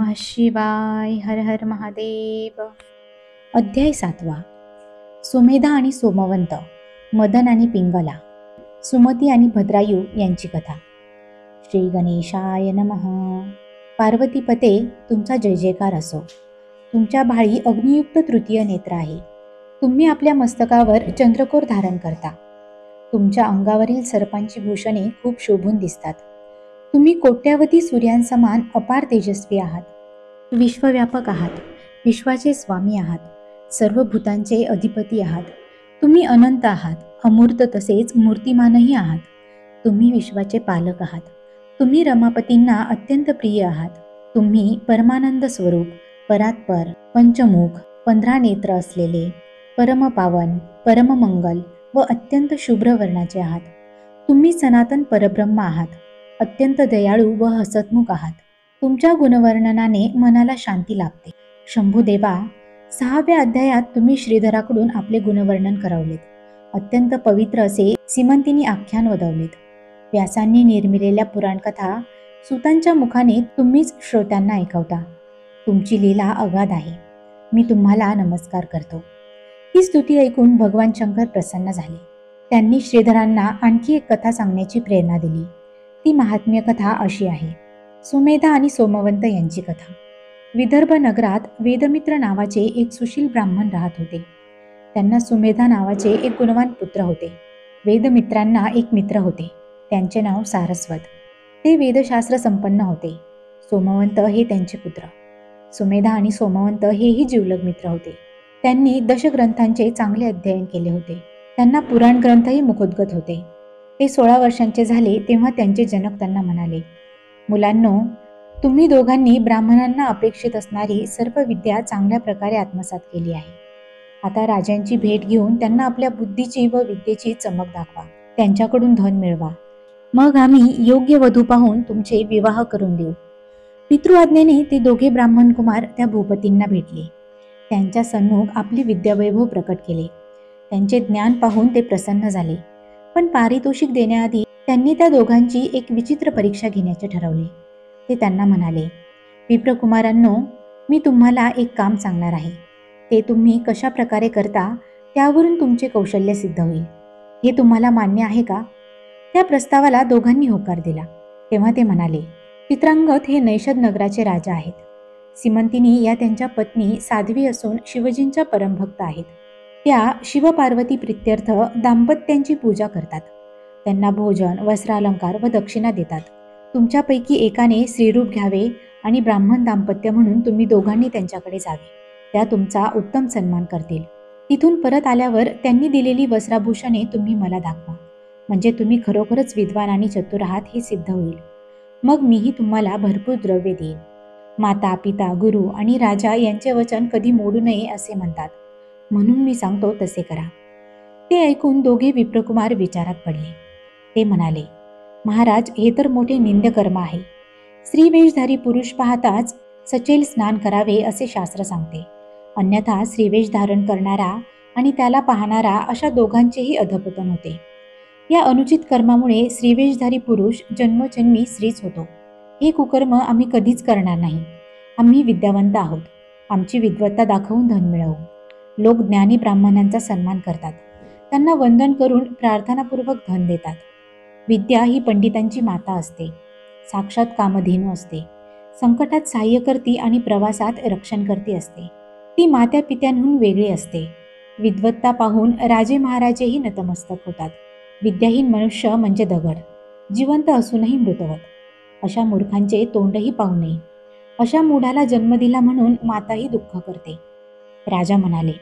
नमः शिवाय. हर हर महादेव. अध्याय 7. सुमेधा आणि सोमवंत, मदन आणि पिंगला, सुमती आणि भद्रायू यांची कथा. श्री गणेशाय नमः. पार्वतीपते, तुमचा जय जयकार असो. तुमच्या भाळी अग्नियुक्त तृतीय नेत्र आहे. तुम्ही आपल्या मस्तकावर चंद्रकोर धारण करता. तुमच्या अंगावरील सर्पांची भूषणे खूप शोभून दिसतात. तुम्ही कोट्यावधी सूर्यांसमान अपार तेजस्वी आहात. विश्वव्यापक आहात. विश्वाचे स्वामी आहात. सर्व भूतांचे अधिपती आहात. तुम्ही अनंत आहात. अमूर्त तसेच मूर्तिमानही आहात. तुम्ही विश्वाचे पालक आहात. तुम्ही रमापतींना अत्यंत प्रिय आहात. तुम्ही परमानंद स्वरूप, परात्पर, पंचमुख, 15 नेत्र असलेले, परमपावन, परममंगल व अत्यंत शुभ्र वर्णाचे आहात. तुम्ही सनातन परब्रह्म आहात. अत्यंत दयाळू व हसतमुख आहात. तुमच्या गुणवर्णनाने मनाला शांती लाभते. शंभुदेवा, 6व्या अध्यायात तुम्ही श्रीधराकडून आपले गुणवर्णन करवलेत. अत्यंत पवित्र असे सीमंतिनी आख्यान वदवलेत. व्यासांनी निर्मिलेल्या पुराणकथा सुतांच्या मुखाने तुम्हीच श्रोत्यांना ऐकवता. तुमची लीला अगाध आहे. मी तुम्हाला नमस्कार करतो. ही स्तुती ऐकून भगवान शंकर प्रसन्न झाले. त्यांनी श्रीधरांना आणखी एक कथा सांगण्याची प्रेरणा दिली. ती महात्म्य कथा अशी आहे. सुमेधा आणि सोमवंत यांची कथा. विदर्भ नगरात वेदमित्र नावाचे एक सुशील ब्राह्मण राहत होते. त्यांना सुमेधा नावाचे एक गुणवान पुत्र होते. वेदमित्रांना एक मित्र होते. त्यांचे नाव सारस्वत. ते वेदशास्त्र संपन्न होते. सोमवंत हे त्यांचे पुत्र. सुमेधा आणि सोमवंत हेही जिवलग मित्र होते. त्यांनी दशग्रंथांचे चांगले अध्ययन केले होते. त्यांना पुराण ग्रंथही मुखोद्गत होते. ते 16 वर्षांचे झाले तेव्हा त्यांचे जनक त्यांना म्हणाले, मुलांनो, तुम्ही दोघांनी ब्राह्मणांना अपेक्षित असणारी सर्व विद्या चांगल्या प्रकारे आत्मसात केली आहे. आता राजांची भेट घेऊन त्यांना आपल्या बुद्धीची व विद्येची चमक दाखवा. त्यांच्याकडून धन मिळवा. मग आम्ही योग्य वधू पाहून तुमचे विवाह करून देऊ. पितृआज्ञेने ते दोघे ब्राह्मण कुमार त्या भूपतींना भेटले. त्यांच्या सन्मुख आपली विद्यावैभव प्रकट केले. त्यांचे ज्ञान पाहून ते प्रसन्न झाले. पण पारितोषिक देण्याआधी त्यांनी त्या दोघांची एक विचित्र परीक्षा घेण्याचे ठरवले. ते त्यांना म्हणाले, विप्रकुमारांनो, मी तुम्हाला एक काम सांगणार आहे. ते तुम्ही कशा प्रकारे करता त्यावरून तुमचे कौशल्य सिद्ध होईल. हे तुम्हाला मान्य आहे का? त्या प्रस्तावाला दोघांनी होकार दिला. तेव्हा ते म्हणाले, चित्रांगद हे नैषद नगराचे राजा आहेत. सीमंतिनी या त्यांच्या पत्नी साध्वी असून शिवजींच्या परमभक्त आहेत. त्या शिवपार्वती प्रित्यर्थ दाम्पत्यांची पूजा करतात. त्यांना भोजन, वस्त्रालंकार व दक्षिणा देतात. तुमच्यापैकी एकाने स्त्रीरूप घ्यावे आणि ब्राह्मण दाम्पत्य म्हणून तुम्ही दोघांनी त्यांच्याकडे जावे. त्या तुमचा उत्तम सन्मान करतील. तिथून परत आल्यावर त्यांनी दिलेली वस्त्राभूषणे तुम्ही मला दाखवा. म्हणजे तुम्ही खरोखरच विद्वान आणि चतुर आहात हे सिद्ध होईल. मग मीही तुम्हाला भरपूर द्रव्य देईन. माता, पिता, गुरु आणि राजा यांचे वचन कधी मोडू नये असे म्हणतात. म्हणून मी सांगतो तसे करा. ते ऐकून दोघे विप्रकुमार विचारात पडले. ते म्हणाले, महाराज, हे तर मोठे निंद्य कर्म आहे. स्त्रीवेशधारी पुरुष पाहताच सचेल स्नान करावे असे शास्त्र सांगते. अन्यथा स्त्रीवेश धारण करणारा आणि त्याला पाहणारा अशा दोघांचेही अधपतन होते. या अनुचित कर्मामुळे स्त्रीवेशधारी पुरुष जन्मोजन्मी स्त्रीच होतो. हे कुकर्म आम्ही कधीच करणार नाही. आम्ही विद्यावंत आहोत. आमची विद्वत्ता दाखवून धन मिळवू. लोक ज्ञानी ब्राह्मणांचा सन्मान करतात. त्यांना वंदन करून प्रार्थनापूर्वक धन देतात. विद्या ही पंडितांची माता असते. साक्षात कामधेनू असते. संकटात सहाय्य करती आणि प्रवासात रक्षण करती असते. ती मात्या पित्यांहून वेगळी असते. विद्वत्ता पाहून राजे महाराजेही नतमस्तक होतात. विद्याहीन मनुष्य म्हणजे दगड, जिवंत असूनही मृतवत. अशा मूर्खांचे तोंडही पाहू नये. अशा मूढाला जन्म दिला म्हणून माताही दुःख करते. राजा म्हणाले,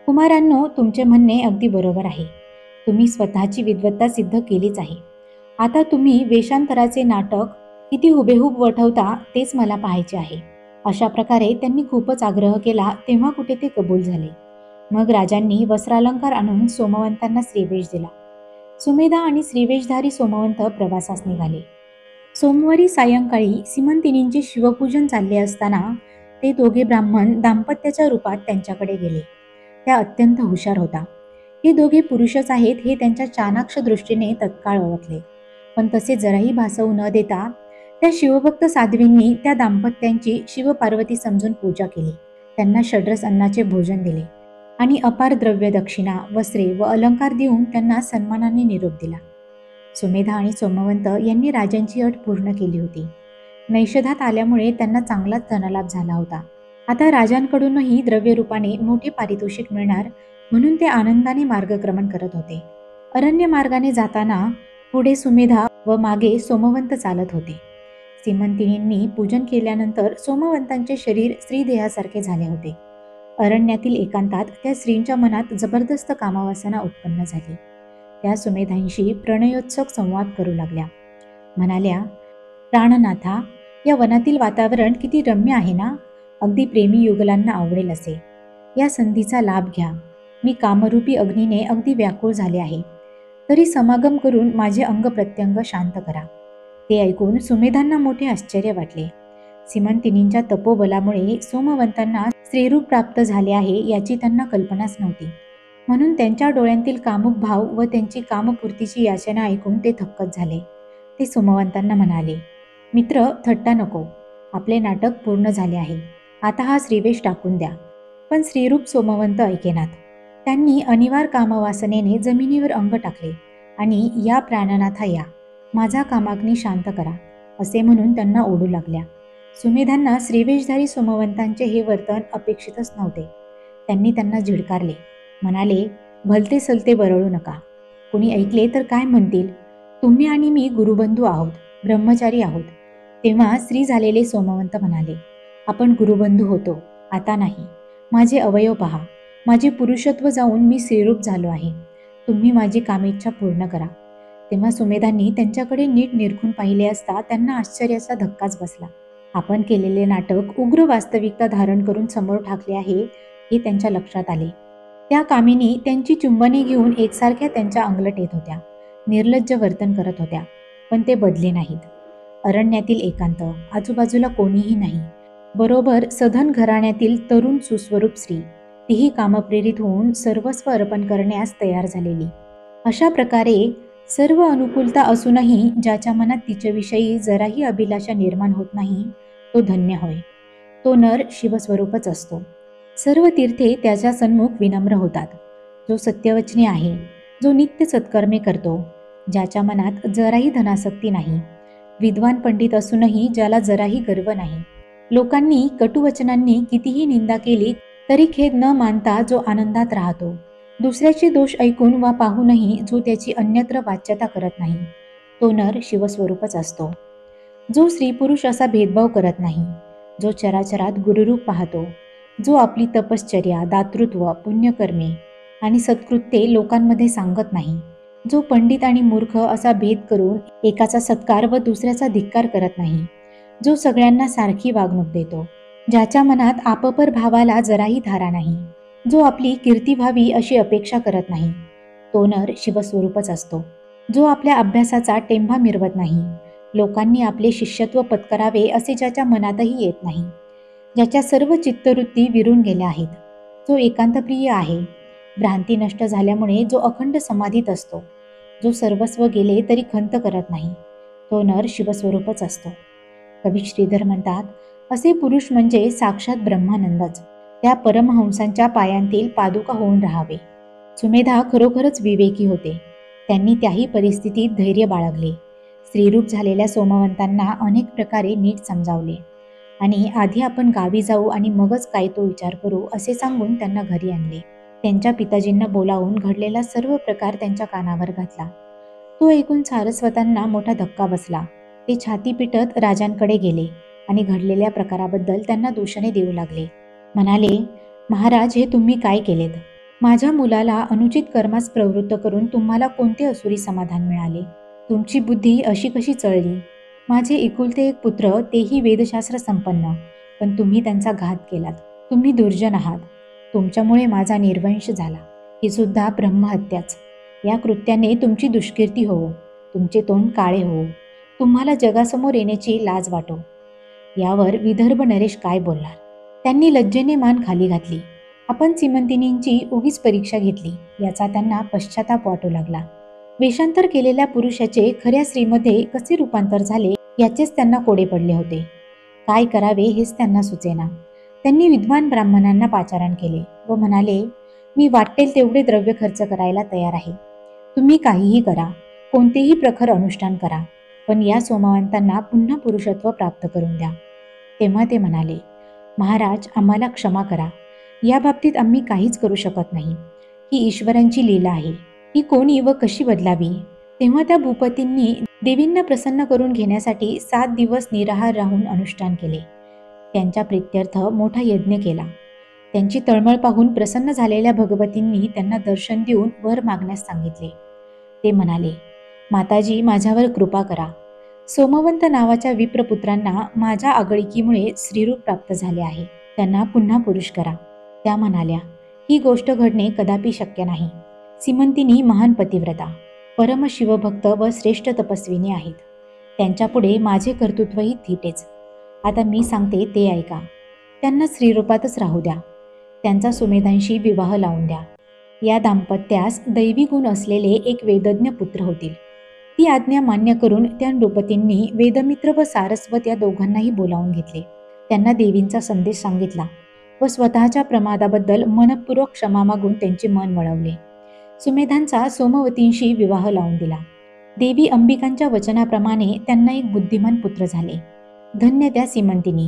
कुमारांनो, तुमचे म्हणणे अगदी बरोबर आहे. तुम्ही स्वतःची विद्वत्ता सिद्ध केलीच आहे. आता तुम्ही वेषांतराचे नाटक किती हुबेहूब वठवता तेच मला पाहायचे आहे. अशा प्रकारे त्यांनी खूपच आग्रह केला तेव्हा कुठे ते कबूल झाले. मग राजांनी वस्त्रालंकार आणून सोमवंतांना स्त्रीवेश दिला. सुमेधा आणि स्त्रीवेशधारी सोमवंत प्रवासास निघाले. सोमवारी सायंकाळी सीमंतिनींचे शिवपूजन चालले असताना ते दोघे ब्राह्मण दाम्पत्याच्या रूपात त्यांच्याकडे गेले. त्या अत्यंत हुशार होता. हे दोघे पुरुषच आहेत हे त्यांच्या चाणाक्ष दृष्टीने तत्काळ ओळखले. पण तसे जराही भासवू न देता त्या शिवभक्त साध्वींनी त्या दाम्पत्यांची शिवपार्वती समजून पूजा केली. त्यांना षड्रस अन्नाचे भोजन दिले आणि अपार द्रव्य दक्षिणा, वस्त्रे व अलंकार देऊन त्यांना सन्मानाने निरोप दिला. सुमेधा आणि सोमवंत यांनी राजांची अट पूर्ण केली होती. नैषधात आल्यामुळे त्यांना चांगलाच धनलाभ झाला होता. आता राजांकडूनही द्रव्यरूपाने मोठे पारितोषिक मिळणार म्हणून ते आनंदाने मार्गक्रमण करत होते. अरण्य मार्गाने जाताना पुढे सुमेधा व मागे सोमवंत चालत होते. सीमंतिनींनी पूजन केल्यानंतर सोमवंतांचे शरीर स्त्रीदेहासारखे झाले होते. अरण्यातील एकांतात त्या स्त्रींच्या मनात जबरदस्त कामवासना उत्पन्न झाली. त्या सुमेधांशी प्रणयोत्सुक संवाद करू लागल्या. म्हणाल्या, प्राणनाथा, या वनातील वातावरण किती रम्य आहे ना. अगदी प्रेमी युगलांना आवडेल असे. या संधीचा लाभ घ्या. मी कामरूपी अग्नीने अगदी व्याकुळ झाले आहे. तरी समागम करून माझे अंग प्रत्यंग शांत करा. ते ऐकून सुमेधांना मोठे आश्चर्य वाटले. सीमंतिनींच्या तपोबलामुळे सोमवंतांना स्त्रीरूप प्राप्त झाले आहे याची त्यांना कल्पनाच नव्हती. म्हणून त्यांच्या डोळ्यांतील कामुक भाव व त्यांची कामपूर्तीची याचना ऐकून ते थक्कच झाले. ते सोमवंतांना म्हणाले, मित्र, थट्टा नको. आपले नाटक पूर्ण झाले आहे. आता हा श्रीवेश टाकून द्या. पण स्त्रीरूप सोमवंत ऐकेनात. त्यांनी अनिवार कामवासनेने जमिनीवर अंग टाकले आणि या प्राणनाथा या, माझा कामाग्नी शांत करा असे म्हणून त्यांना ओढू लागल्या. सुमेधांना श्रीवेशधारी सोमवंतांचे हे वर्तन अपेक्षितच नव्हते. त्यांनी त्यांना झिडकारले. म्हणाले, भलते सलते बरळू नका. कुणी ऐकले तर काय म्हणतील. तुम्ही आणि मी गुरुबंधू आहोत, ब्रह्मचारी आहोत. तेव्हा स्त्री झालेले सोमवंत म्हणाले, आपण गुरुबंधू होतो, आता नाही. माझे अवयव पहा. माझे पुरुषत्व जाऊन मी स्त्रीरूप झालो आहे. तुम्ही माझी कामेच्छा पूर्ण करा. तेव्हा सुमेधांनी त्यांच्याकडे नीट निरखून पाहिले असता त्यांना आश्चर्याचा धक्काच बसला. आपण केलेले नाटक उग्र वास्तविकता धारण करून समोर ठाकले आहे हे त्यांच्या लक्षात आले. त्या कामिनी त्यांची चुंबने घेऊन एकसारख्या त्यांच्या अंगलट येत होत्या. निर्लज्ज वर्तन करत होत्या. पण ते बदले नाहीत. अरण्यातील एकांत, आजूबाजूला कोणीही नाही. बरोबर सधन घराण्यातील तरुण सुस्वरूप स्त्री, तीही कामप्रेरित होऊन सर्वस्व अर्पण करण्यास तयार झालेली. अशा प्रकारे सर्व अनुकूलता असूनही ज्याच्या मनात तिच्याविषयी जराही अभिलाषा निर्माण होत नाही तो धन्य होय. तो नर शिवस्वरूपच असतो. सर्व तीर्थे त्याच्या सन्मुख विनम्र होतात. जो सत्यवचनी आहे, जो नित्य सत्कर्मे करतो, ज्याच्या मनात जराही धनासक्ती नाही, विद्वान पंडित असूनही ज्याला जराही गर्व नाही, लोकांनी कटुवचनांनी कितीही निंदा केली तरी खेद न मानता जो आनंदात राहतो, दुसऱ्याचे दोष ऐकून वा पाहूनही जो त्याची अन्यत्र वाच्यता करत नाही, तो नर शिवस्वरूपच असतो. जो स्त्री पुरुष असा भेदभाव करत नाही, जो चराचरात गुरुरूप पाहतो, जो आपली तपश्चर्या, दातृत्व, पुण्यकर्मे आणि सत्कृत्ये लोकांमध्ये सांगत नाही, जो पंडित आणि मूर्ख असा भेद करून एकाचा सत्कार व दुसऱ्याचा धिक्कार करत नाही, जो सगळ्यांना सारखी वागणूक देतो, ज्याच्या मनात आपपर भावाला जराही धारा नाही, जो आपली कीर्ती व्हावी अशी अपेक्षा करत नाही, तो नर शिवस्वरूपच असतो. जो आपल्या अभ्यासाचा टेंभा मिरवत नाही, लोकांनी आपले शिष्यत्व पत्करावे असे ज्याच्या मनातही येत नाही, ज्याच्या सर्व चित्तवृत्ती विरून गेल्या आहेत, जो एकांतप्रिय आहे, भ्रांती नष्ट झाल्यामुळे जो अखंड समाधीत असतो, जो सर्वस्व गेले तरी खंत करत नाही, तो नर शिवस्वरूपच असतो. कवी श्रीधर म्हणतात, असे पुरुष म्हणजे साक्षात ब्रह्मानंदच. त्या परमहंसांच्या पायांतील पादुका होऊन राहावे. सुमेधा खरोखरच विवेकी होते. त्यांनी त्याही परिस्थितीत धैर्य बाळगले. स्त्रीरूप झालेल्या सोमवंतांना अनेक प्रकारे नीट समजावले आणि आधी आपण गावी जाऊ आणि मगच काय तो विचार करू असे सांगून त्यांना घरी आणले. त्यांच्या पिताजींना बोलावून घडलेला सर्व प्रकार त्यांच्या कानावर घातला. तो ऐकून सारस्वतांना मोठा धक्का बसला. ते छाती पिटत राजांकडे गेले आणि घडलेल्या प्रकाराबद्दल त्यांना दूषणे देऊ लागले. म्हणाले, महाराज, हे तुम्ही काय केलेत? माझ्या मुलाला अनुचित कर्मास प्रवृत्त करून तुम्हाला कोणते असुरी समाधान मिळाले? तुमची बुद्धी अशी कशी चळली? माझे एकुलते एक पुत्र, तेही वेदशास्त्र संपन्न, पण तुम्ही त्यांचा घात केलात. तुम्ही दुर्जन आहात. तुमच्यामुळे माझा निर्वंश झाला. ही सुद्धा ब्रह्महत्याच. या कृत्याने तुमची दुष्कीर्ती होवो, तुमचे तोंड काळे होवो, तुम्हाला जगासमोर येण्याची लाज वाटो. यावर विदर्भ नरेश काय बोलणार? त्यांनी लज्जेने मान खाली घातली. आपण सीमंतिनींची उगीच परीक्षा घेतली याचा त्यांना पश्चाताप वाटू लागला. वेषांतर केलेल्या पुरुषाचे खऱ्या स्त्रीमध्ये कसे रूपांतर झाले याचेच त्यांना कोडे पडले होते. काय करावे हेच त्यांना सुचेना. त्यांनी विद्वान ब्राह्मणांना पाचारण केले व म्हणाले, मी वाटेल तेवढे द्रव्य खर्च करायला तयार आहे. तुम्ही काहीही करा, कोणतेही प्रखर अनुष्ठान करा, पण या सोमवंतांना पुन्हा पुरुषत्व प्राप्त करून द्या. तेव्हा ते म्हणाले, महाराज, आम्हाला क्षमा करा. या बाबतीत आम्ही काहीच करू शकत नाही. ही ईश्वरांची लीला आहे. ही कोणी व कशी बदलावी? तेव्हा त्या भूपतींनी देवींना प्रसन्न करून घेण्यासाठी 7 दिवस निराहार राहून अनुष्ठान केले. त्यांच्या प्रीत्यर्थ मोठा यज्ञ केला. त्यांची तळमळ पाहून प्रसन्न झालेल्या भगवतींनी त्यांना दर्शन देऊन वर मागण्यास सांगितले. ते म्हणाले, माताजी, माझ्यावर कृपा करा. सोमवंत नावाच्या विप्रपुत्रांना माझ्या आगळिकीमुळे स्त्रीरूप प्राप्त झाले आहे. त्यांना पुन्हा पुरुष करा. त्या म्हणाल्या, ही गोष्ट घडणे कदापि शक्य नाही. सीमंतिनी महान पतिव्रता, परम शिवभक्त व श्रेष्ठ तपस्विनी आहेत. त्यांच्यापुढे माझे कर्तृत्वही थिटेच. आता मी सांगते ते ऐका. त्यांना स्त्रीरूपातच राहू द्या. त्यांचा सुमेधांशी विवाह लावून द्या. या दाम्पत्यास दैवी गुण असलेले एक वेदज्ञ पुत्र होतील. ती आज्ञा मान्य करून त्या नृपतींनी वेदमित्र व सारस्वत या दोघांनाही बोलावून घेतले. त्यांना देवींचा संदेश सांगितला व स्वतःच्या प्रमादाबद्दल मनपूर्वक क्षमा मागून त्यांचे मन वळवले. सुमेधांचा सोमवतींशी विवाह लावून दिला. देवी अंबिकांच्या वचनाप्रमाणे त्यांना एक बुद्धिमान पुत्र झाले. धन्य त्या सीमंतिनी,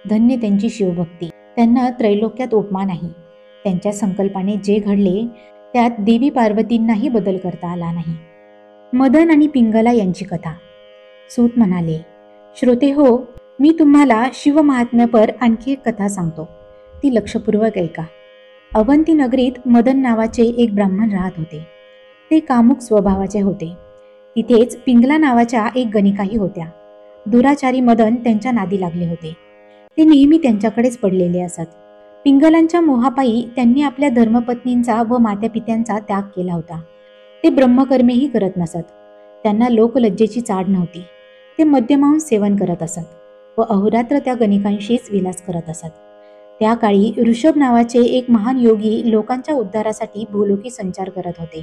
धन्य त्यांची शिवभक्ती. त्यांना त्रैलोक्यात उपमा नाही. त्यांच्या संकल्पाने जे घडले त्यात देवी पार्वतींनाही बदल करता आला नाही. मदन आणि पिंगला यांची कथा. सूत म्हणाले, श्रोते हो, मी तुम्हाला शिवमहात्म्यापर आणखी एक कथा सांगतो. ती लक्षपूर्वक ऐका. अवंती नगरीत मदन नावाचे एक ब्राह्मण राहत होते. ते कामुक स्वभावाचे होते. तिथेच पिंगला नावाच्या एक गणिकाही होत्या. दुराचारी मदन त्यांच्या नादी लागले होते. ते नेहमी त्यांच्याकडेच पडलेले असत. पिंगलांच्या मोहापायी त्यांनी आपल्या धर्मपत्नींचा व मात्यापित्यांचा त्याग केला होता. ते ब्रह्मकर्मेही करत नसत. त्यांना लोकलज्जेची चाड नव्हती. ते मद्यमांस सेवन करत असत व अहोरात्र त्या गणिकांशीच विलास करत असत. त्या काळी ऋषभ नावाचे एक महान योगी लोकांच्या उद्धारासाठी भूलोकी संचार करत होते.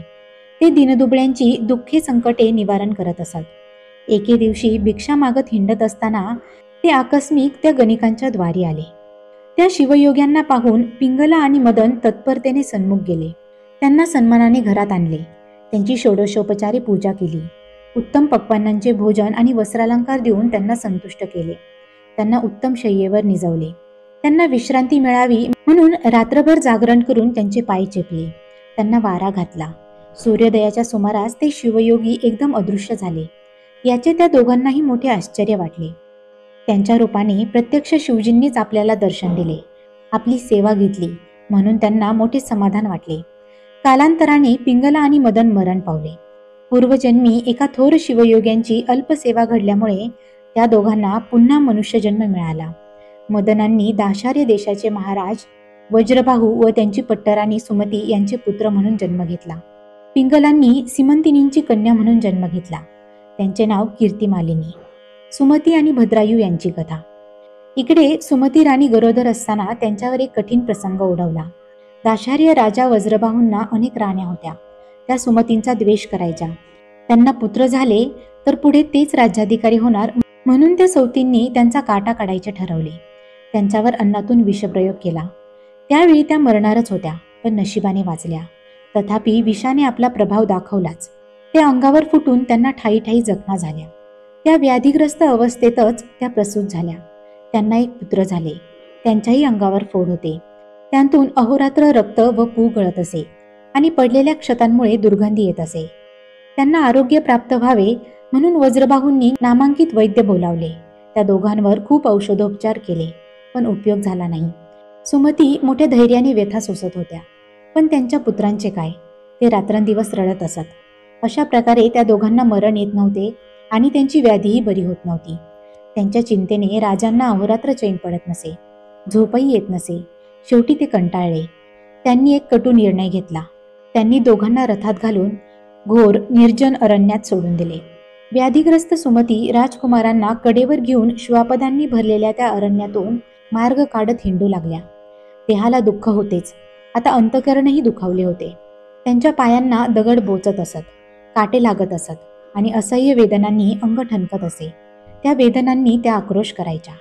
ते दीनदुबळ्यांची दुःखे संकटे निवारण करत असत. एके दिवशी भिक्षा मागत हिंडत असताना ते आकस्मिक त्या गणिकांच्या द्वारी आले. त्या शिवयोग्यांना पाहून पिंगला आणि मदन तत्परतेने सन्मुख गेले. त्यांना सन्मानाने घरात आणले. त्यांची षोडशोपचारे पूजा केली. उत्तम पक्वान्नांचे भोजन आणि वस्त्रालंकार देऊन त्यांना संतुष्ट केले. त्यांना उत्तम शय्येवर निजवले. त्यांना विश्रांती मिळावी म्हणून रात्रभर जागरण करून त्यांचे पाय चेपले. त्यांना वारा घातला. सूर्योदयाच्या सुमारास ते शिवयोगी एकदम अदृश्य झाले. याचे त्या दोघांनाही मोठे आश्चर्य वाटले. त्यांच्या रूपाने प्रत्यक्ष शिवजींनीच आपल्याला दर्शन दिले, आपली सेवा घेतली म्हणून त्यांना मोठे समाधान वाटले. कालांतराने पिंगला आणि मदन मरण पावले. पूर्वजन्मी एका थोर शिवयोग्यांची अल्पसेवा घडल्यामुळे त्या दोघांना पुन्हा मनुष्यजन्म मिळाला. मदनांनी दाशार्य देशाचे महाराज वज्रबाहू व त्यांची पट्टराणी सुमती यांचे पुत्र म्हणून जन्म घेतला. पिंगलांनी सीमंतिनींची कन्या म्हणून जन्म घेतला. त्यांचे नाव कीर्तिमालिनी. सुमती आणि भद्रायू यांची कथा. इकडे सुमती राणी गरोदर असताना त्यांच्यावर एक कठीण प्रसंग ओढवला. दाशार्य राजा वज्रबाहूंना अनेक राण्या होत्या. त्या सुमतींचा द्वेष करायच्या. त्यांना पुत्र झाले तर पुढे तेच राज्याधिकारी होणार म्हणून त्या सौतींनी त्यांचा काटा काढायचे ठरवले. त्यांच्यावर अन्नातून विषप्रयोग केला. त्यावेळी त्या मरणारच होत्या, पण नशिबाने वाचल्या. तथापि विषाने आपला प्रभाव दाखवलाच. त्या अंगावर फुटून त्यांना ठाई ठाई जखमा झाल्या. त्या व्याधीग्रस्त अवस्थेतच त्या प्रसूत झाल्या. त्यांना एक पुत्र झाले. त्यांच्याही अंगावर फोड होते. त्यांतून अहोरात्र रक्त व पू गळत असे आणि पडलेल्या क्षतांमुळे दुर्गंधी येत असे. त्यांना आरोग्य प्राप्त व्हावे म्हणून वज्रबाहूंनी नामांकित वैद्य बोलावले. त्या दोघांवर खूप औषधोपचार केले, पण उपयोग झाला नाही. सुमती मोठ्या धैर्याने व्यथा सोसत होत्या, पण त्यांच्या पुत्रांचे काय? ते रात्रंदिवस रडत असत. अशा प्रकारे त्या दोघांना मरण येत नव्हते आणि त्यांची व्याधीही बरी होत नव्हती. त्यांच्या चिंतेने राजांना अहोरात्र चैन पडत नसे, झोपही येत नसे. शेवटी ते कंटाळले. त्यांनी एक कटू निर्णय घेतला. त्यांनी दोघांना रथात घालून घोर निर्जन अरण्यात सोडून दिले. व्याधीग्रस्त सुमती राजकुमारांना कडेवर घेऊन श्वापदांनी भरलेल्या त्या अरण्यातून मार्ग काढत हिंडू लागल्या. देहाला दुःख होतेच, आता अंतकरणही दुखावले होते. त्यांच्या पायांना दगड बोचत असत, काटे लागत असत आणि असह्य वेदनांनी अंग ठणकत असे. त्या वेदनांनी त्या आक्रोश करायच्या,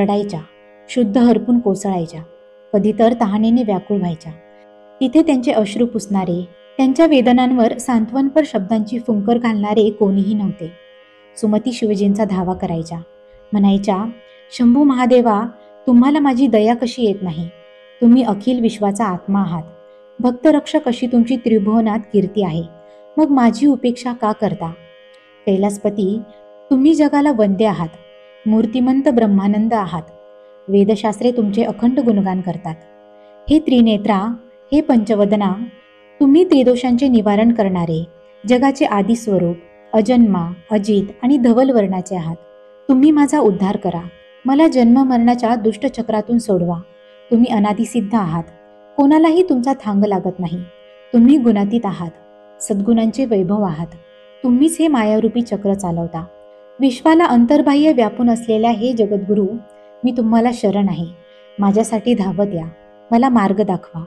रडायच्या, शुद्ध हरपून कोसळायच्या, कधी तर तहानेने व्याकुळ व्हायच्या. तिथे त्यांचे अश्रू पुसणारे, त्यांच्या वेदनांवर सांत्वनपर शब्दांची फुंकर घालणारे कोणीही नव्हते. सुमती शिवजींचा धावा करायच्या, म्हणायच्या, शंभू महादेवा, तुम्हाला माझी दया कशी येत नाही? तुम्ही अखिल विश्वाचा आत्मा आहात. भक्तरक्षक अशी तुमची त्रिभुवनात कीर्ती आहे. मग माझी उपेक्षा का करता? कैलासपती, तुम्ही जगाला वंद्य आहात. मूर्तिमंत ब्रह्मानंद आहात. वेदशास्त्रे तुमचे अखंड गुणगान करतात. हे त्रिनेत्रा, हे पंचवदना, तुम्ही त्रिदोषांचे निवारण करणारे, जगाचे आदी स्वरूप, अजन्मा, अजित आणि धवल वर्णाचे आहात. तुम्ही माझा उद्धार करा. मला जन्म मरणाच्या दुष्टचक्रातून सोडवा. तुम्ही अनादिसिद्ध आहात. कोणालाही तुमचा थांग लागत नाही. तुम्ही गुणातीत आहात. सद्गुणांचे वैभव आहात. तुम्हीच हे मायारूपी चक्र चालवता. विश्वाला अंतर्बाह्य व्यापून असलेल्या हे जगद्गुरू, मी तुम्हाला शरण आहे. माझ्यासाठी धावत या. मला मार्ग दाखवा.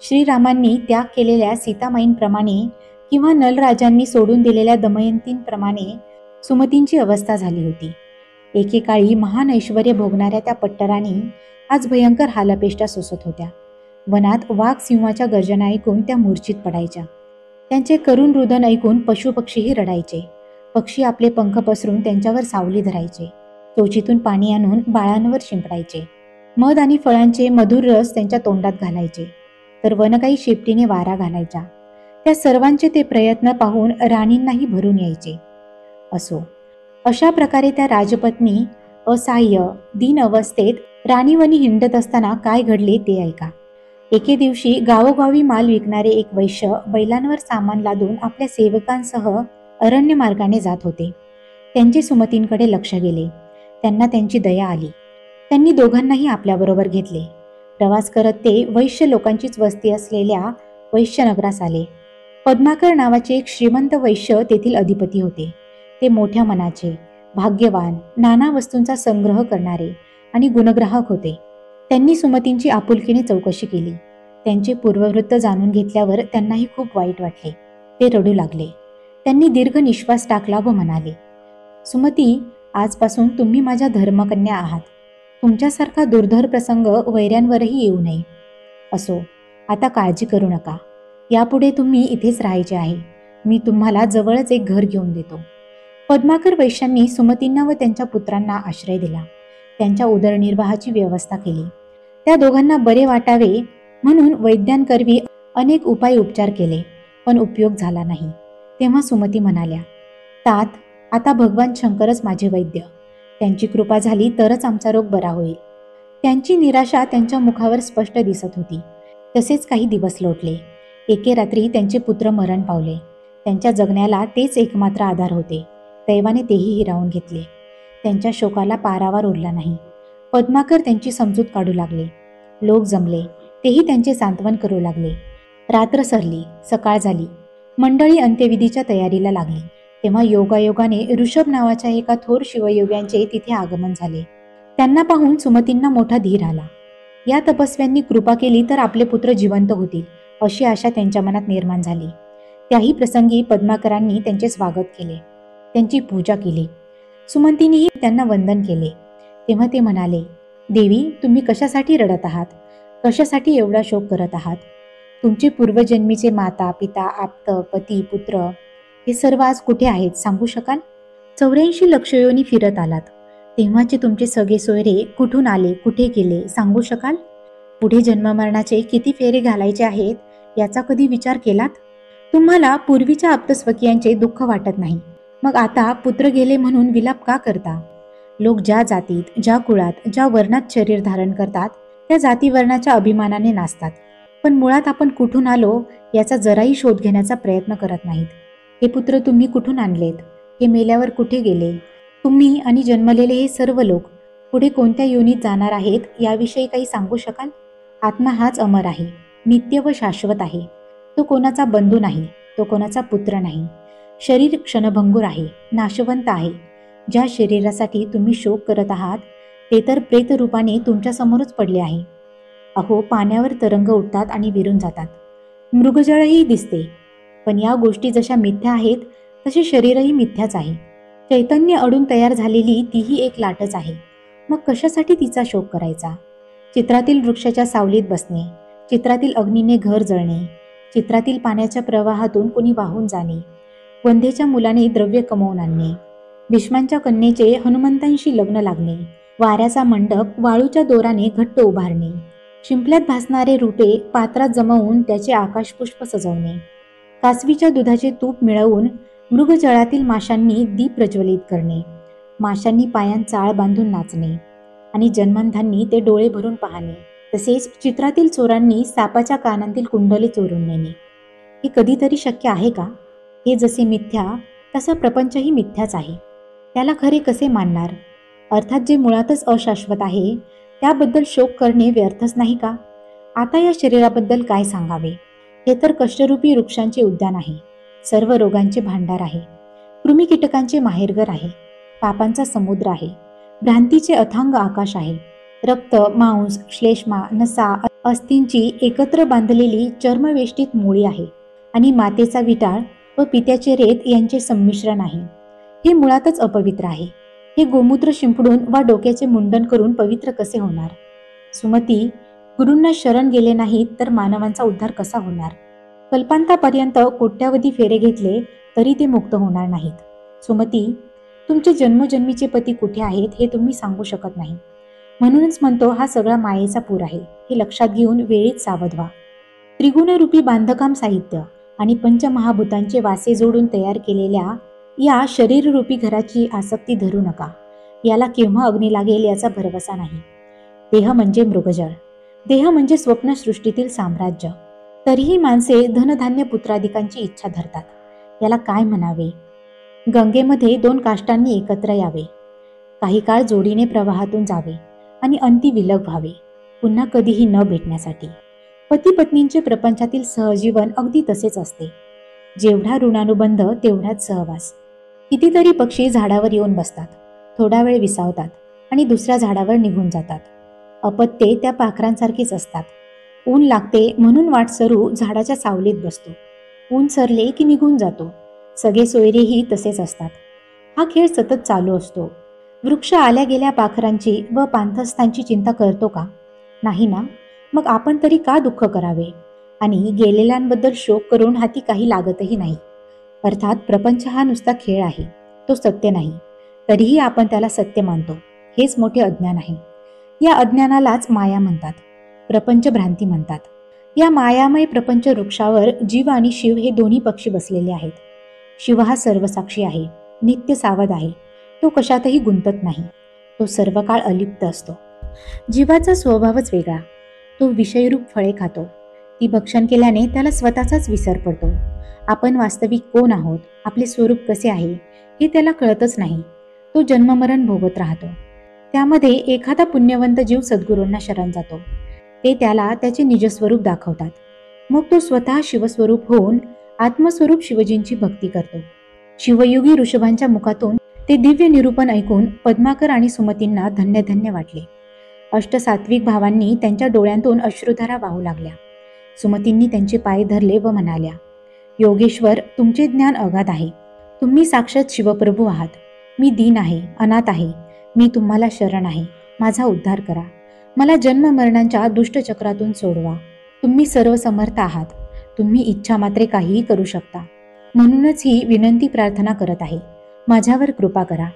श्रीरामांनी त्याग केलेल्या सीतामाईंप्रमाणे किंवा नलराजांनी सोडून दिलेल्या दमयंतींप्रमाणे सुमतींची अवस्था झाली होती. एकेकाळी महान ऐश्वर्य भोगणाऱ्या त्या पट्टराणी आज भयंकर हालअपेष्टा सोसत होत्या. वनात वाघ सिंहाच्या गर्जना ऐकून त्या मूर्छित पडायच्या. त्यांचे करुण रुदन ऐकून पशुपक्षीही रडायचे. पक्षी आपले पंख पसरून त्यांच्यावर सावली धरायचे. चोचीतून पाणी आणून बाळांवर शिंपडायचे. मध आणि फळांचे मधुर रस त्यांच्या तोंडात घालायचे. तर वनगाई शेपटीने वारा घालायच्या. त्या सर्वांचे ते प्रयत्न पाहून राणींनाही भरून यायचे. असो, अशा प्रकारे त्या राजपत्नी असहाय्य दीन अवस्थेत राणीवनी हिंडत असताना काय घडले ते ऐका. एके दिवशी गावोगावी माल विकणारे एक वैश्य बैलांवर सामान लादून आपल्या सेवकांसह अरण्य मार्गाने जात होते. त्यांचे सुमतींकडे लक्ष गेले. त्यांना त्यांची दया आली. त्यांनी दोघांनाही आपल्याबरोबर घेतले. प्रवास करत ते वैश्य लोकांचीच वस्ती असलेल्या वैश्यनगरास आले. पद्माकर नावाचे एक श्रीमंत वैश्य तेथील अधिपती होते. ते मोठ्या मनाचे, भाग्यवान, नाना वस्तूंचा संग्रह करणारे आणि गुणग्राहक होते. त्यांनी सुमतींची आपुलकीने चौकशी केली. त्यांचे पूर्ववृत्त जाणून घेतल्यावर त्यांनाही खूप वाईट वाटले. ते रडू लागले. त्यांनी दीर्घ निश्वास टाकला व म्हणाले, सुमती, आजपासून तुम्ही माझ्या धर्मकन्या आहात. तुमच्यासारखा दुर्धर प्रसंग वैऱ्यांवरही येऊ नये. असो, आता काळजी करू नका. यापुढे तुम्ही इथेच राहायचे आहे. मी तुम्हाला जवळच एक घर घेऊन देतो. पद्माकर वैश्यांनी सुमतींना व त्यांच्या पुत्रांना आश्रय दिला. त्यांच्या उदरनिर्वाहाची व्यवस्था केली. त्या दोघांना बरे वाटावे म्हणून वैद्यांकरवी अनेक उपाय उपचार केले, पण उपयोग झाला नाही. तेव्हा सुमती म्हणाल्या, तात, आता भगवान शंकरच माझे वैद्य. त्यांची कृपा झाली तरच आमचा रोग बरा होईल. त्यांची निराशा त्यांच्या मुखावर स्पष्ट दिसत होती. तसेच काही दिवस लोटले. एके रात्री त्यांचे पुत्र मरण पावले. त्यांच्या जगण्याला तेच एकमात्र आधार होते. दैवाने तेही हिरावून घेतले. त्यांच्या शोकाला पारावार उरला नाही. पद्माकर त्यांची समजूत काढू लागले. लोक जमले. तेही त्यांचे सांत्वन करू लागले. रात्र सरली, सकाळ झाली. मंडळी अंत्यविधीच्या तयारीला लागली. तेव्हा योगायोगाने ऋषभ नावाच्या एका थोर शिवयोग्यांचे तिथे आगमन झाले. त्यांना पाहून सुमतींना मोठा धीर आला. या तपस्व्यांनी कृपा केली तर आपले पुत्र जिवंत होतील अशी आशा त्यांच्या मनात निर्माण झाली. त्याही प्रसंगी पद्माकरांनी त्यांचे स्वागत केले. त्यांची पूजा केली. सुमंतींनीही त्यांना वंदन केले. तेव्हा ते म्हणाले, देवी, तुम्ही कशासाठी रडत आहात? कशासाठी एवढा शोक करत आहात? तुमचे पूर्वजन्मीचे माता, पिता, आप्त, पती, पुत्र हे सर्व आज कुठे आहेत सांगू शकाल? 84 लक्ष योनी फिरत आलात. तेव्हाचे तुमचे सगळे सोयरे कुठून आले, कुठे गेले सांगू शकाल? पुढे जन्ममरणाचे किती फेरे घालायचे आहेत याचा कधी विचार केलात? तुम्हाला पूर्वीच्या आप्तस्वकीयांचे दुःख वाटत नाही. मग आता पुत्र गेले म्हणून विलाप का करता? लोक ज्या जातीत, ज्या कुळात, ज्या वर्णात शरीर धारण करतात त्या जातीवर्णाच्या अभिमानाने नाचतात. पण मुळात आपण कुठून आलो याचा जराही शोध घेण्याचा प्रयत्न करत नाहीत. हे पुत्र तुम्ही कुठून आणलेत? हे मेल्यावर कुठे गेले? तुम्ही आणि जन्मलेले हे सर्व लोक पुढे कोणत्या योनीत जाणार आहेत याविषयी काही सांगू शकाल? आत्मा हाच अमर आहे, नित्य व शाश्वत आहे. तो कोणाचा बंधू नाही, तो कोणाचा पुत्र नाही. शरीर क्षणभंगूर आहे, नाशवंत आहे. ज्या शरीरासाठी तुम्ही शोक करत आहात ते तर प्रेत रूपाने तुमच्या समोरच पडले आहे. अहो, पाण्यावर तरंग उठतात आणि विरून जातात. मृगजळही दिसते. पण या गोष्टी जशा मिथ्या आहेत तसे शरीरही मिथ्याच आहे. चैतन्य अडून तयार झालेली तीही एक लाटच आहे. मग कशासाठी तिचा शोक करायचा? चित्रातील वृक्षाच्या सावलीत बसणे, चित्रातील अग्नीने घर जळणे, चित्रातील पाण्याच्या प्रवाहातून कोणी वाहून जाणे, वंध्येच्या मुलाने द्रव्य कमवून आणणे, भीष्मांच्या कन्येचे हनुमंतांशी लग्न लागणे, वाऱ्याचा मंडप वाळूच्या दोराने घट्ट उभारणे, शिंपल्यात भासणारे रूपे पात्रात जमवून त्याचे आकाशपुष्प सजवणे, कासवीच्या दुधाचे तूप मिळवून मृगजळातील माशांनी दीप प्रज्वलित करणे, माशांनी पायांत चाळ बांधून नाचणे आणि जन्मांधांनी ते डोळे भरून पाहणे, तसेच चित्रातील चोरांनी सापाच्या कानातील कुंडले चोरून नेणे. हे कधीतरी शक्य आहे का? हे जसे मिथ्या तसा प्रपंचही मिथ्याच आहे. त्याला खरे कसे मानणार? अर्थात जे मुळातच अशाश्वत आहे त्याबद्दल शोक करणे व्यर्थच नाही का? आता या शरीराबद्दल काय सांगावे? हे तर कष्टरूपी वृक्षांचे उद्यान आहे, सर्व रोगांचे भांडार आहे, कृमी कीटकांचे माहेरघर आहे, पापांचा समुद्र आहे, भ्रांतीचे अथांग आकाश आहे, रक्त, मांस, श्लेष्मा, नसा, अस्थींची एकत्र बांधलेली चर्मवेष्टित मुळी आहे आणि मातेचा विटाळ व पित्याचे रेत यांचे संमिश्रण आहे. हे मुळातच अपवित्र आहे. हे गोमूत्र शिंपडून वा डोक्याचे मुंडन करून पवित्र कसे होणार? सुमती, गुरूंना शरण गेले नाहीत तर मानवांचा उद्धार कसा होणार? कल्पांतापर्यंत कोट्यावधी फेरे घेतले तरी ते मुक्त होणार नाहीत. सुमती, तुमचे जन्मोजन्मीचे पती कुठे आहेत हे तुम्ही सांगू शकत नाही. म्हणूनच म्हणतो हा सगळा मायेचा पूर आहे, हे लक्षात घेऊन वेळीच सावध व्हा. त्रिगुणरूपी बांधकाम साहित्य आणि पंचमहाभूतांचे वासे जोडून तयार केलेल्या या शरीररूपी घराची आसक्ती धरू नका. याला केव्हा अग्नी लागेल याचा भरवसा नाही. देह म्हणजे मृगजळ, देह म्हणजे स्वप्नसृष्टीतील साम्राज्य. तरीही माणसे धनधान्य पुत्राधिकांची इच्छा धरतात. याला काय म्हणावे? गंगेमध्ये 2 काष्टांनी एकत्र यावे, काही काळ जोडीने प्रवाहातून जावे आणि अंती विलग व्हावे, पुन्हा कधीही न भेटण्यासाठी. पती पत्नींचे प्रपंचातील सहजीवन अगदी तसेच असते. जेवढा ऋणानुबंध तेवढाच सहवास. कितीतरी पक्षी झाडावर येऊन बसतात, थोडा वेळ विसावतात आणि दुसऱ्या झाडावर निघून जातात. अपत्ये त्या पाखरांसारखीच असतात. ऊन लागते म्हणून वाटसरू झाडाच्या सावलीत बसतो, ऊन सरले की निघून जातो. सगळे सोयरेही तसेच असतात. हा खेळ सतत चालू असतो. वृक्ष आल्या गेल्या पाखरांची व पांथस्थांची चिंता करतो का? नाही ना. मग आपण तरी का दुःख करावे? आणि गेलेल्यांबद्दल शोक करून हाती काही लागतही नाही. अर्थात प्रपंच हा नुसता खेळ आहे, तो सत्य नाही. तरीही आपण त्याला सत्य मानतो. हेच मोठे अज्ञान आहे. या अज्ञानालाच माया म्हणतात, प्रपंच भ्रांती म्हणतात. या मायामय प्रपंच वृक्षावर जीव आणि शिव हे दोन्ही पक्षी बसलेले आहेत. शिव हा सर्वसाक्षी आहे, नित्य सावध आहे. तो कशातही गुंतत नाही. तो सर्व काळ अलिप्त असतो. जीवाचा स्वभावच वेगळा. तो विषयरूप फळे खातो. ती भक्षण केल्याने त्याला स्वतःचाच विसर पडतो. आपण वास्तविक कोण आहोत, आपले स्वरूप कसे आहे हे त्याला कळतच नाही. तो जन्ममरण भोगत राहतो. त्यामध्ये एखादा पुण्यवंत जीव सद्गुरूंना शरण जातो. ते त्याला त्याचे निजस्वरूप दाखवतात. मग तो स्वतः शिवस्वरूप होऊन आत्मस्वरूप शिवजींची भक्ती करतो. शिवयोगी ऋषभांच्या मुखातून ते दिव्य निरूपण ऐकून पद्माकर आणि सुमतींना धन्य धन्य वाटले. अष्टसात्विक भावांनी त्यांच्या डोळ्यांतून अश्रुधारा वाहू लागल्या. सुमतींनी त्यांचे पाय धरले व म्हणाल्या, योगेश्वर, तुमचे ज्ञान अगाध आहे. तुम्ही साक्षात शिवप्रभू आहात. मी दीन आहे, अनाथ आहे. मी तुम्हाला शरण आहे. माझा उद्धार करा. मला जन्म मरणांच्या दुष्टचक्रातून सोडवा. तुम्ही सर्व समर्थ आहात. तुम्ही इच्छा मात्रे काहीही करू शकता. म्हणूनच ही विनंती प्रार्थना करत आहे. माझ्यावर कृपा करा.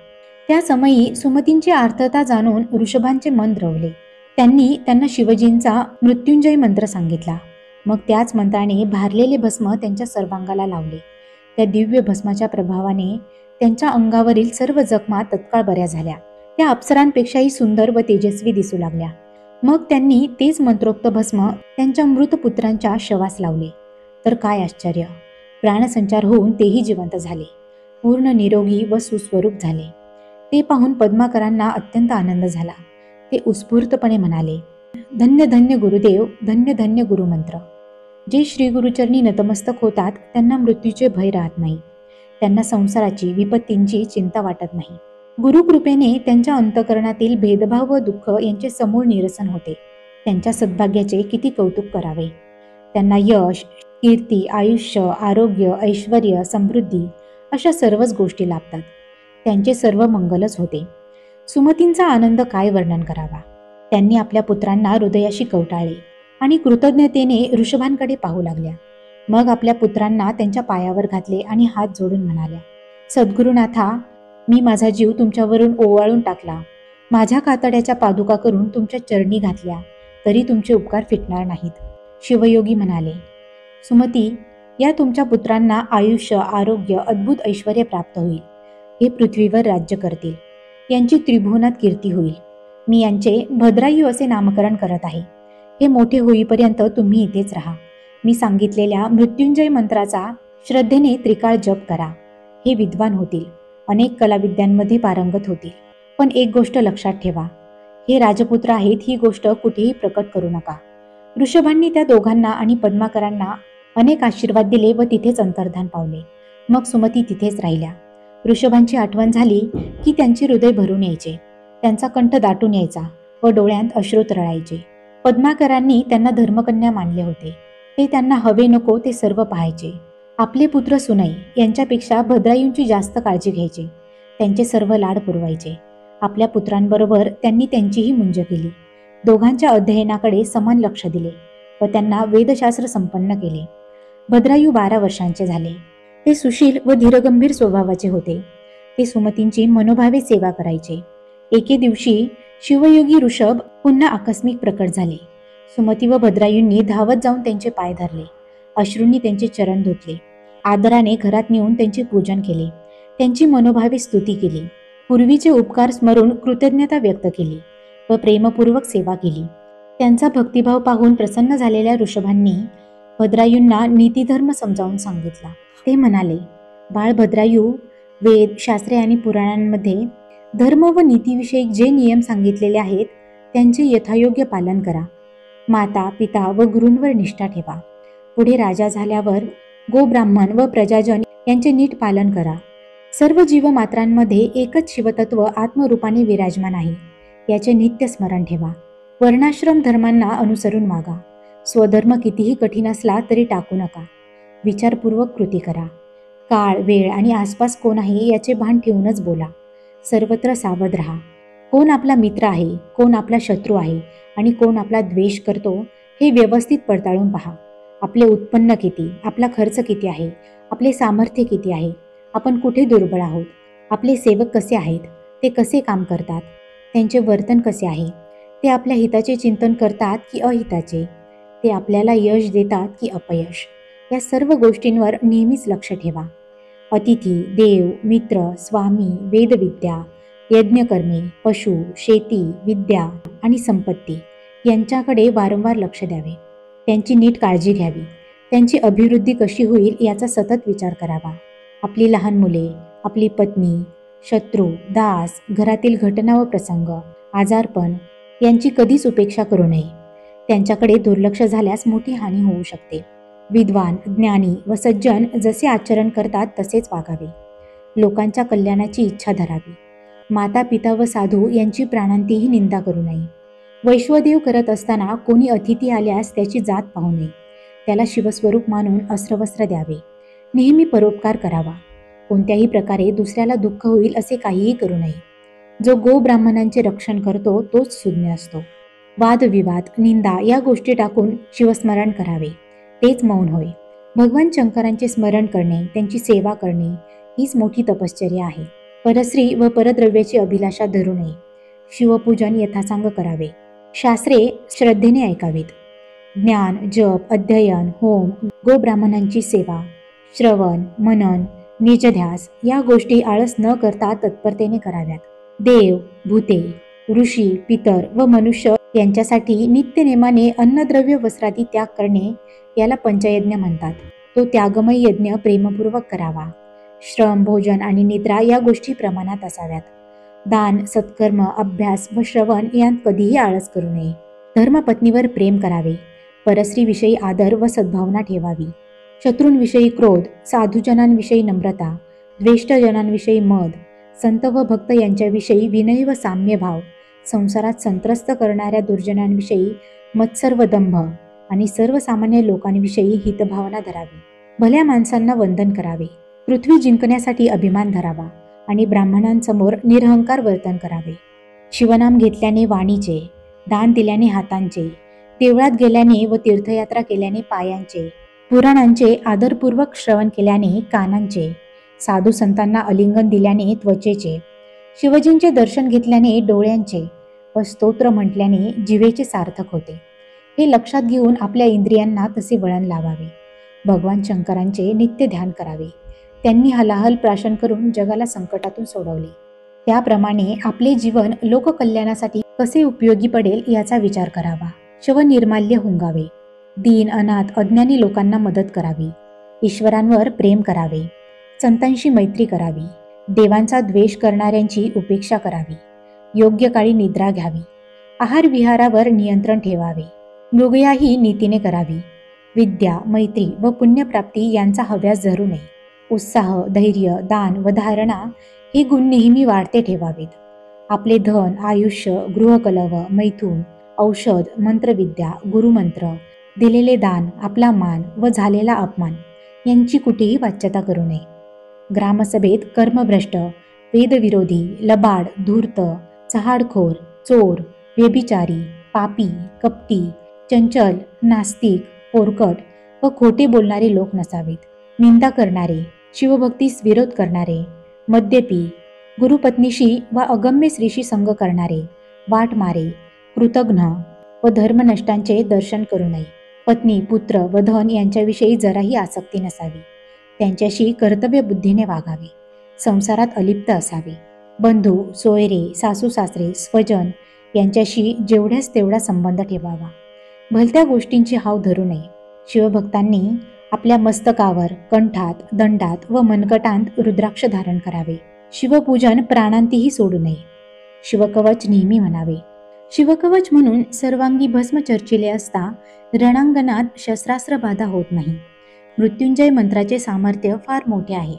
त्या समयी सुमतींची आर्तता जाणून ऋषभांचे मन द्रवले. त्यांनी त्यांना शिवजींचा मृत्युंजय मंत्र सांगितला. मग त्याच मंत्राने भारलेले भस्म त्यांच्या सर्वांगाला लावले. त्या दिव्य भस्माच्या प्रभावाने त्यांच्या अंगावरील सर्व जखमा तत्काळ बऱ्या झाल्या. त्या अप्सरांपेक्षाही सुंदर व तेजस्वी दिसू लागल्या. मग त्यांनी तेच मंत्रोक्त भस्म त्यांच्या मृत पुत्रांच्या शवास लावले. तर काय आश्चर्य! प्राणसंचार होऊन तेही जिवंत झाले, पूर्ण निरोगी व सुस्वरूप झाले. ते पाहून पद्माकरांना अत्यंत आनंद झाला. ते उत्स्फूर्तपणे म्हणाले, धन्य धन्य गुरुदेव, धन्य धन्य गुरुमंत्र. जे श्री गुरुचरणी नतमस्तक होतात त्यांना मृत्यूचे भय राहत नाही. त्यांना संसाराची, विपत्तींची चिंता वाटत नाही. गुरुकृपेने त्यांच्या अंतकरणातील भेदभाव व दुःख यांचे समूळ निरसन होते. त्यांच्या सद्भाग्याचे किती कौतुक करावे. त्यांना यश, कीर्ती, आयुष्य, आरोग्य, ऐश्वर्य, समृद्धी अशा सर्वच गोष्टी लाभतात. त्यांचे सर्व मंगलच होते. सुमतींचा आनंद काय वर्णन करावा. त्यांनी आपल्या पुत्रांना हृदयाशी कवटाळले आणि कृतज्ञतेने ऋषभांकडे पाहू लागल्या. मग आपल्या पुत्रांना त्यांच्या पायावर घातले आणि हात जोडून म्हणाल्या, सद्गुरुनाथा, मी माझा जीव तुमच्यावरून ओवाळून टाकला. माझ्या कातड्याच्या पादुका करून तुमच्या चरणी घातल्या तरी तुमचे उपकार फिटणार नाहीत. शिवयोगी म्हणाले, सुमती, या तुमच्या पुत्रांना आयुष्य, आरोग्य, अद्भुत ऐश्वर्य प्राप्त होईल. हे पृथ्वीवर राज्य करतील. यांची त्रिभुवनात कीर्ती होईल. मी यांचे भद्रायू असे नामकरण करत आहे. हे मोठे होईपर्यंत तुम्ही इथेच राहा. मी सांगितलेल्या मृत्युंजय मंत्राचा श्रद्धेने त्रिकाळ जप करा. हे विद्वान होतील. अनेक कलाविद्यांमध्ये पारंगत होतील. पण एक गोष्ट लक्षात ठेवा, हे राजपुत्र आहेत ही गोष्ट कुठेही प्रकट करू नका. ऋषभांनी त्या दोघांना आणि पद्माकरांना अनेक आशीर्वाद दिले व तिथेच अंतर्धान पावले. मग सुमती तिथेच राहिल्या. ऋषभांची आठवण झाली की त्यांचे हृदय भरून यायचे, त्यांचा कंठ दाटून यायचा व डोळ्यांत अश्रू तरळायचे. पद्माकरांनी त्यांना धर्मकन्या मानले होते. ते त्यांना हवे नको ते सर्व पाहायचे. आपले पुत्र सुनई यांच्यापेक्षा भद्रायूंची जास्त काळजी घ्यायचे. त्यांचे सर्व लाड पुरवायचे. आपल्या पुत्रांबरोबर त्यांनी त्यांचीही मुंज केली. दोघांच्या अध्ययनाकडे समान लक्ष दिले व त्यांना वेदशास्त्र संपन्न केले. भद्रायू 12 वर्षांचे झाले. ते सुशील व धीरगंभीर स्वभावाचे होते. ते सुमतींची मनोभावे सेवा करायचे. एके दिवशी शिवयोगी ऋषभ पुन्हा आकस्मिक प्रकट झाले. सुमती व भद्रायूंनी धावत जाऊन त्यांचे पाय धरले. अश्रूंनी त्यांचे चरण धुतले. आदराने घरात नेऊन त्यांचे पूजन केले. त्यांची मनोभावे स्तुती केली. पूर्वीचे उपकार स्मरून कृतज्ञता व्यक्त केली व प्रेमपूर्वक सेवा केली. त्यांचा भक्तिभाव पाहून प्रसन्न झालेल्या ऋषभांनी भद्रायूंना नीतिधर्म समजावून सांगितला. ते म्हणाले, बाळ भद्रायू, वेद, शास्त्रे आणि पुराणांमध्ये धर्म व नीतीविषयक जे नियम सांगितलेले आहेत त्यांचे यथायोग्य पालन करा. माता, पिता व गुरूंवर निष्ठा ठेवा. पुढे राजा झाल्यावर गोब्राह्मण व प्रजाजन यांचे नीट पालन करा. सर्व जीवमात्रांमध्ये एकच शिवतत्व आत्मरूपाने विराजमान आहे याचे नित्य स्मरण ठेवा. वर्णाश्रम धर्मांना अनुसरून वागा. स्वधर्म कितीही कठीण असला तरी टाकू नका. विचारपूर्वक कृती करा. काळ, वेळ आणि आसपास कोण आहे याचे भान ठेवूनच बोला. सर्वत्र सावध राहा. कोण आपला मित्र आहे, कोण आपला शत्रू आहे आणि कोण आपला द्वेष करतो हे व्यवस्थित पडताळून पहा. आपले उत्पन्न किती, आपला खर्च किती आहे, आपले सामर्थ्य किती आहे, आपण कुठे दुर्बळ आहोत, आपले सेवक कसे आहेत, ते कसे काम करतात, त्यांचे वर्तन कसे आहे, ते आपल्या हिताचे चिंतन करतात की अहिताचे, ते आपल्याला यश देतात की अपयश, या सर्व गोष्टींवर नेहमीच लक्ष ठेवा. अतिथी, देव, मित्र, स्वामी, वेदविद्या, यज्ञकर्मी, पशु, शेती, विद्या आणि संपत्ती यांच्याकडे वारंवार लक्ष द्यावे. त्यांची नीट काळजी घ्यावी. त्यांची अभिवृद्धी कशी होईल याचा सतत विचार करावा. आपली लहान मुले, आपली पत्नी, शत्रू, दास, घरातील घटना व प्रसंग, आजारपण यांची कधीच उपेक्षा करू नये. त्यांच्याकडे दुर्लक्ष झाल्यास मोठी हानी होऊ शकते. विद्वान, ज्ञानी व सज्जन जसे आचरण करतात तसेच वागावे. लोकांच्या कल्याणाची इच्छा धरावी. माता, पिता व साधू यांची प्राणांतीही निंदा करू नये. वैश्वदेव करत असताना कोणी अतिथी आल्यास त्याची जात पाहू नये. त्याला शिवस्वरूप मानून अस्त्रवस्त्र द्यावे. नेहमी परोपकार करावा. कोणत्याही प्रकारे दुसऱ्याला दुःख होईल असे काहीही करू नये. जो गोब्राह्मणांचे रक्षण करतो तोच सुज्ञ असतो. वादविवाद, निंदा या गोष्टी टाकून शिवस्मरण करावे, तेच मौन होय. भगवान शंकरांचे स्मरण करणे, त्यांची सेवा करणे हीच मोठी तपश्चर्या आहे. परस्त्री व परद्रव्याची अभिलाषा धरू नये. शिवपूजन यथासांग करावे. शास्त्रे श्रद्धेने ऐकावीत. ज्ञान, जप, अध्ययन, होम, गोब्राह्मणांची सेवा, श्रवण, मनन, निजध्यास या गोष्टी आळस न करता तत्परतेने कराव्यात. देव, भूते, ऋषी, पितर व मनुष्य यांच्यासाठी नित्यनेमाने अन्नद्रव्य वस्त्रादी त्याग करणे याला पंचयज्ञ म्हणतात. तो त्यागमय यज्ञ प्रेमपूर्वक करावा. श्रम, भोजन आणि निद्रा या गोष्टी प्रमाणात असाव्यात. दान, सत्कर्म, अभ्यास व श्रवण यांत कधीही आळस करू नये. धर्मपत्नीवर प्रेम करावे. परस्त्रीविषयी आदर व सद्भावना ठेवावी. शत्रूंविषयी क्रोध, साधुजनांविषयी नम्रता, द्वेष्टजनांविषयी मद, संत व भक्त यांच्याविषयी विनय व साम्यभाव, संसारात संत्रस्त करणाऱ्या दुर्जनांविषयी मत्सर व दंभ आणि सर्वसामान्य लोकांविषयी हितभावना धरावी. भल्या माणसांना वंदन करावे. पृथ्वी जिंकण्यासाठी अभिमान धरावा. आणि ब्राह्मणांसमोर निरहंकार वर्तन करावे. शिवनाम घेतल्याने वाणीचे, दान दिल्याने हातांचे, देवळात गेल्याने व तीर्थयात्रा केल्याने पायांचे, पुराणांचे आदरपूर्वक श्रवण केल्याने कानांचे, साधू संतांना अलिंगन दिल्याने त्वचेचे, शिवजींचे दर्शन घेतल्याने डोळ्यांचे व स्तोत्र म्हटल्याने जिवेचे सार्थक होते. हे लक्षात घेऊन आपल्या इंद्रियांना तसे वळण लावावे. भगवान शंकरांचे नित्य ध्यान करावे. त्यांनी हलाहल प्राशन करून जगाला संकटातून सोडवले. त्याप्रमाणे आपले जीवन लोककल्याणासाठी कसे उपयोगी पडेल याचा विचार करावा. शवनिर्माल्य हुंगावे. दीन अनाथ अज्ञानी लोकांना मदत करावी. ईश्वरांवर प्रेम करावे. संतांशी मैत्री करावी. देवांचा द्वेष करणाऱ्यांची उपेक्षा करावी. योग्य काळी निद्रा घ्यावी. आहार विहारावर नियंत्रण ठेवावे. मृगयाही नीतीने करावी. विद्या, मैत्री व पुण्यप्राप्ती यांचा हव्यास धरू नये. उत्साह, धैर्य, दान व धारणा हे गुण नेहमी वाढते ठेवावेत. आपले धन, आयुष्य, गृहकलव, मैथून, औषध, मंत्रविद्या, गुरुमंत्र, दिलेले दान, आपला मान व झालेला अपमान यांची कुठेही वाच्यता करू नये. ग्रामसभेत कर्मभ्रष्ट, वेदविरोधी, लबाड, धूर्त, चहाडखोर, चोर, व्यभिचारी, पापी, कपटी, चंचल, नास्तिक, पोरकट व खोटे बोलणारे लोक नसावेत. निंदा करणारे, शिवभक्तीस विरोध करणारे, मद्यपी, गुरुपत्नीशी व अगम्य स्त्रीशी संग करणारे, वाटमारे, कृतघ्न व धर्मनष्टांचे दर्शन करू नये. पत्नी, पुत्र व धन यांच्याविषयी जराही आसक्ती नसावी. त्यांच्याशी कर्तव्य बुद्धीने वागावे. संसारात अलिप्त असावे. बंधू, सोयरे, सासू सासरे, स्वजन यांच्याशी जेवढ्याच तेवढा संबंध ठेवावा. भलत्या गोष्टींची हाव धरू नये. शिवभक्तांनी आपल्या मस्तकावर, कंठात, दंडात व मनकटांत रुद्राक्ष धारण करावे. शिवपूजन प्राणांतीही सोडू नये. शिवकवच नेहमी म्हणावे. शिवकवच म्हणून सर्वांगी भस्म चर्चिले असता रणांगणात शस्त्रास्त्र बाधा होत नाही. मृत्युंजय मंत्राचे सामर्थ्य फार मोठे आहे.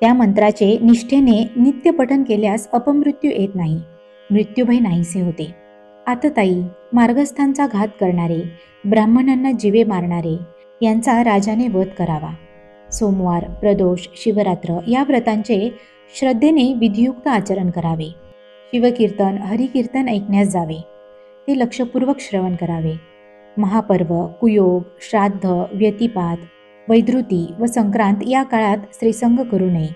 त्या मंत्राचे निष्ठेने नित्य पठन केल्यास अपमृत्यू येत नाही. मृत्यूभय नाहीसे होते. आतताई, मार्गस्थांचा घात करणारे, ब्राह्मणांना जीवे मारणारे यांचा राजाने वध करावा. सोमवार, प्रदोष, शिवरात्र या व्रतांचे श्रद्धेने विधियुक्त आचरण करावे. शिवकीर्तन, हरिकीर्तन ऐकण्यास जावे. ते लक्षपूर्वक श्रवण करावे. महापर्व, कुयोग, श्राद्ध, व्यतिपात, वैधृती व संक्रांत या काळात स्त्रीसंग करू नये.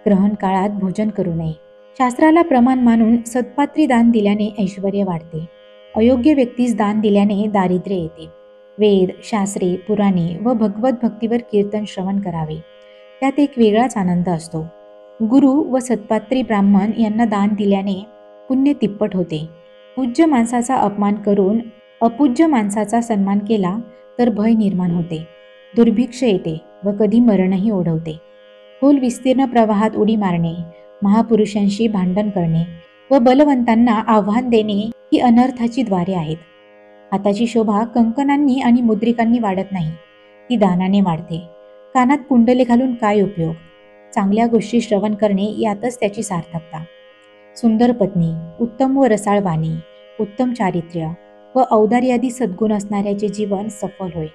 ग्रहण काळात भोजन करू नये. शास्त्राला प्रमाण मानून सत्पात्री दान दिल्याने ऐश्वर्य वाढते. अयोग्य व्यक्तीस दान दिल्याने दारिद्र्य येते. वेद, शास्त्रे, पुराणे व भगवत भक्तीवर कीर्तन श्रवण करावे. त्यात एक वेगळाच आनंद असतो. गुरु व सत्पात्री ब्राह्मण यांना दान दिल्याने पुण्य तिप्पट होते. पूज्य माणसाचा अपमान करून अपूज्य माणसाचा सन्मान केला तर भय निर्माण होते, दुर्भिक्ष येते व कधी मरणही ओढवते. खोल विस्तीर्ण प्रवाहात उडी मारणे, महापुरुषांशी भांडण करणे व बलवंतांना आव्हान देणे ही अनर्थाची द्वारे आहेत. हाताची शोभा कंकणांनी आणि मुद्रिकांनी वाढत नाही, ती दानाने वाढते. कानात कुंडले घालून काय उपयोग? चांगल्या गोष्टी श्रवण करणे यातच त्याची सार्थकता. सुंदर पत्नी, उत्तम व रसाळ वाणी, उत्तम चारित्र्य व औदार्यादी सद्गुण असणाऱ्याचे जीवन सफल होय.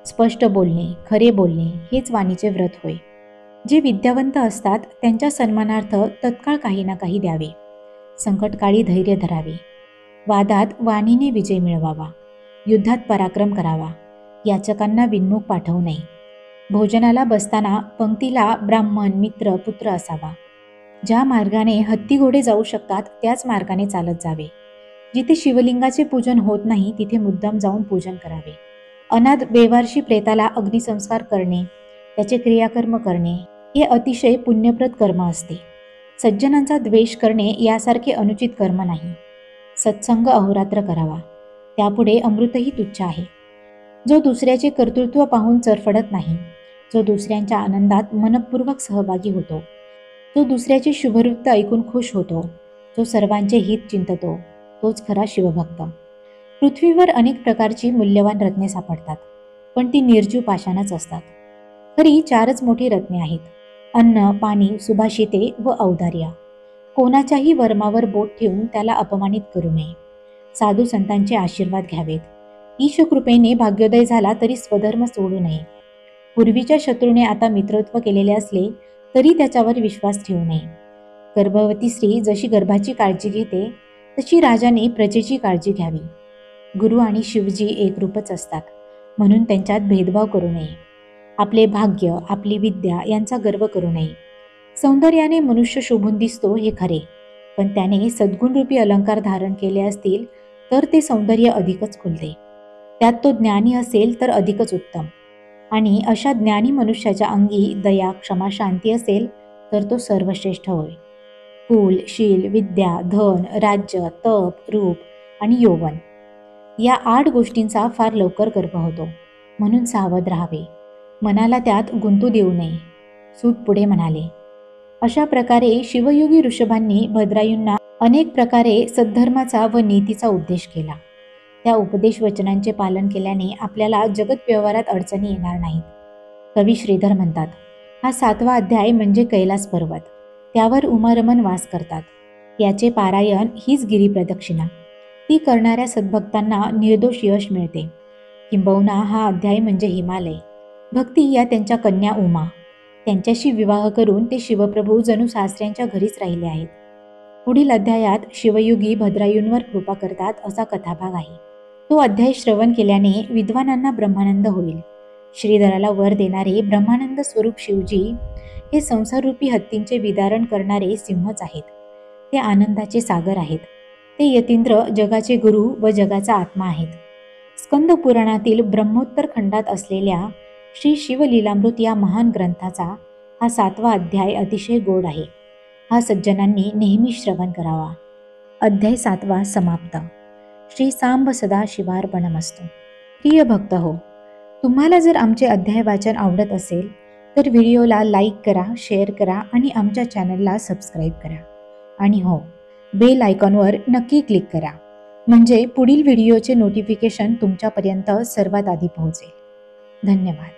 स्पष्ट बोलणे, खरे बोलणे हेच वाणीचे व्रत होय. जे विद्यावंत असतात त्यांच्या सन्मानार्थ तत्काळ काही ना काही द्यावे. संकटकाळी धैर्य धरावे. वादात वाणीने विजय मिळवावा. युद्धात पराक्रम करावा. याचकांना विन्मुख पाठवू नये. भोजनाला बसताना पंक्तीला ब्राह्मण, मित्र, पुत्र असावा. ज्या मार्गाने हत्ती घोडे जाऊ शकतात त्याच मार्गाने चालत जावे. जिथे शिवलिंगाचे पूजन होत नाही तिथे मुद्दाम जाऊन पूजन करावे. अनाथ बेवारशी प्रेताला अग्निसंस्कार करणे, त्याचे क्रियाकर्म करणे हे अतिशय पुण्यप्रद कर्म असते. सज्जनांचा द्वेष करणे यासारखे अनुचित कर्म नाही. सत्संग अहोरात्र करावा. त्यापुढे अमृतही तुच्छ आहे. जो दुसऱ्याचे कर्तृत्व पाहून चरफडत नाही, जो दुसऱ्यांच्या आनंदात मनपूर्वक सहभागी होतो, जो दुसऱ्याचे शुभवृत्त ऐकून खुश होतो, जो सर्वांचे हित चिंततो, तोच खरा शिवभक्त. पृथ्वीवर अनेक प्रकारची मूल्यवान रत्ने सापडतात, पण ती निर्जीव पाषाणच असतात. खरी 4च मोठी रत्ने आहेत: अन्न, पाणी, सुभाषिते व औदार्य. कोणाच्याही वर्मावर बोट ठेवून त्याला अपमानित करू नये. साधू संतांचे आशीर्वाद घ्यावेत. ईशकृपेने भाग्योदय झाला तरी स्वधर्म सोडू नये. पूर्वीच्या शत्रूने आता मित्रत्व केलेले असले तरी त्याच्यावर विश्वास ठेवू नये. गर्भवती स्त्री जशी गर्भाची काळजी घेते तशी राजाने प्रजेची काळजी घ्यावी. गुरु आणि शिवजी एकरूपच असतात, म्हणून त्यांच्यात भेदभाव करू नये. आपले भाग्य, आपली विद्या यांचा गर्व करू नये. सौंदर्याने मनुष्य शोभून दिसतो हे खरे, पण त्याने सद्गुणरूपी अलंकार धारण केले असतील तर ते सौंदर्य अधिकच खुलते. त्यात तो ज्ञानी असेल तर अधिकच उत्तम. आणि अशा ज्ञानी मनुष्याच्या अंगी दया, क्षमा, शांती असेल तर तो सर्वश्रेष्ठ होय. कुल, शील, विद्या, धन, राज्य, तप, रूप आणि यौवन या 8 गोष्टींचा फार लवकर गर्भ होतो, म्हणून सावध राहावे. मनाला त्यात गुंतू देऊ नये. सूत पुढे म्हणाले, अशा प्रकारे शिवयोगी ऋषभांनी भद्रायूंना अनेक प्रकारे सद्धर्माचा व नीतीचा उपदेश केला. त्या उपदेश वचनांचे पालन केल्याने आपल्याला जगत व्यवहारात अडचणी येणार नाहीत. कवी श्रीधर म्हणतात, हा 7वा अध्याय म्हणजे कैलास पर्वत. त्यावर उमारमन वास करतात. याचे पारायण हीच गिरीप्रदक्षिणा. ती करणाऱ्या सद्भक्तांना निर्दोष यश मिळते. किंबहुना हा अध्याय म्हणजे हिमालय. भक्ती या त्यांच्या कन्या उमा. त्यांच्याशी विवाह करून ते शिवप्रभू जणू सासऱ्यांच्या घरीच राहिले आहेत. पुढील अध्यायात शिवयोगी भद्रायूंवर कृपा करतात असा कथाभाग आहे. तो अध्याय श्रवण केल्याने विद्वानांना ब्रह्मानंद होईल. श्रीधराला वर देणारे ब्रह्मानंद स्वरूप शिवजी हे संसाररूपी हत्तींचे विदारण करणारे सिंहच आहेत. ते आनंदाचे सागर आहेत. ते यतींद्र जगाचे गुरु व जगाचा आत्मा आहेत. स्कंद पुराणातील ब्रह्मोत्तर खंडात असलेल्या श्री शिवलीलामृत या महान ग्रंथाचा हा 7वा अध्याय अतिशय गोड आहे. हा सज्जनांनी नेहमी श्रवण करावा. अध्याय 7वा समाप्त. श्री सांब सदा शिवार्पणमस्तु. प्रिय भक्त हो, तुम्हाला जर आमचे अध्याय वाचन आवडत असेल तर व्हिडिओला लाईक करा, शेअर करा आणि आमच्या चॅनलला सबस्क्राईब करा. आणि हो, बेल आयकॉनवर नक्की क्लिक करा, म्हणजे पुढील व्हिडिओचे नोटिफिकेशन तुमच्यापर्यंत सर्वात आधी पोहोचेल. धन्यवाद.